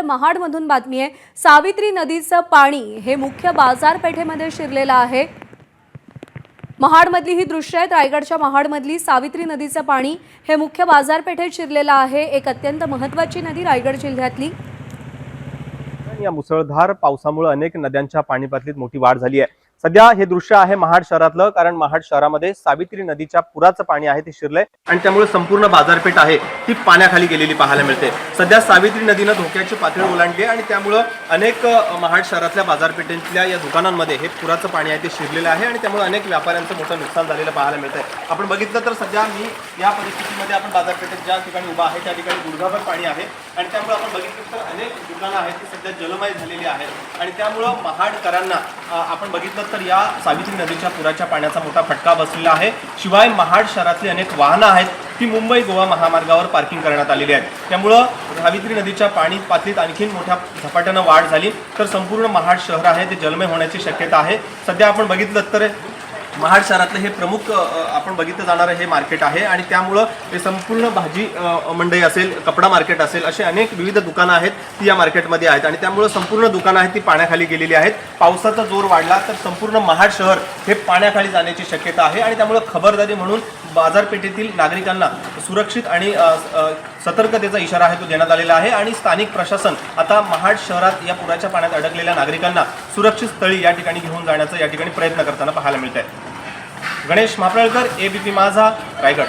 महाडमधून बातमी आहे। सावित्री नदीचं पाणी हे मुख्य बाजारपेठेमध्ये शिरलेलं आहे। महाडमधली ही दृश्य आहेत। रायगडच्या महाडमधली सावित्री नदीचं पाणी हे मुख्य बाजारपेठेत शिरलेलं आहे। एक अत्यंत महत्त्वाची नदी रायगड जिल्ह्यातली। या मुसळधार पावसामुळे अनेक नद्यांच्या पाणी पातळीत मोठी वाढ झाली आहे। सध्या हे दृश्य आहे महाड शहरातलं, कारण महाड शहरामध्ये सावित्री नदीच्या पुराचं पाणी आहे ते शिरलंय आणि त्यामुळे संपूर्ण बाजारपेठ आहे ती पाण्याखाली गेलेली पाहायला मिळते। सध्या सावित्री नदीनं धोक्याची पातळी ओलांडली आणि त्यामुळे अनेक महाड शहरातल्या बाजारपेठेतल्या या दुकानांमध्ये हे पुराचं पाणी आहे ते शिरलेलं आहे आणि त्यामुळे अनेक व्यापाऱ्यांचं मोठं नुकसान झालेलं पाहायला मिळतंय। आपण बघितलं तर सध्या मी या परिस्थितीमध्ये आपण बाजारपेठेत ज्या ठिकाणी उभा आहे त्या ठिकाणी गुडघाभर पाणी आहे आणि त्यामुळे आपण बघितलं तर अनेक दुकानं आहेत ती सध्या जलमय झालेली आहेत आणि त्यामुळे महाडकरांना आपण बघितलं तर या सावित्री नदीच्या पुराच्या पाण्याचा मोठा फटका बसलेला आहे। शिवाय महाड शहरातली अनेक वाहनं आहेत ती मुंबई गोवा महामार्गावर पार्किंग करण्यात आलेली आहेत। त्यामुळं सावित्री नदीच्या पाणी पातळीत आणखीन मोठ्या झपाट्यानं वाढ झाली तर संपूर्ण महाड शहर आहे ते जलमय होण्याची शक्यता आहे। सध्या आपण बघितलं तर महाड शहरातलं हे प्रमुख आपण बघितलं जाणारं हे मार्केट आहे आणि त्यामुळं हे संपूर्ण भाजी मंडई असेल, कपडा मार्केट असेल, असे अनेक विविध दुकानं आहेत ती या मार्केटमध्ये आहेत आणि त्यामुळं संपूर्ण दुकानं आहेत ती पाण्याखाली गेलेली आहेत। पावसाचा जोर वाढला तर संपूर्ण महाड शहर हे पाण्याखाली जाण्याची शक्यता आहे आणि त्यामुळं खबरदारी म्हणून बाजारपेठेतील नागरिकांना सुरक्षित आणि सतर्कतेचा इशारा आहे तो देण्यात आलेला आहे आणि स्थानिक प्रशासन आता महाड शहरात या पुराच्या पाण्यात अडकलेल्या नागरिकांना सुरक्षित स्थळी या ठिकाणी घेऊन जाण्याचा या ठिकाणी प्रयत्न करताना पाहायला मिळत आहे। गणेश मापळकर, एबीपी माझा, रायगड।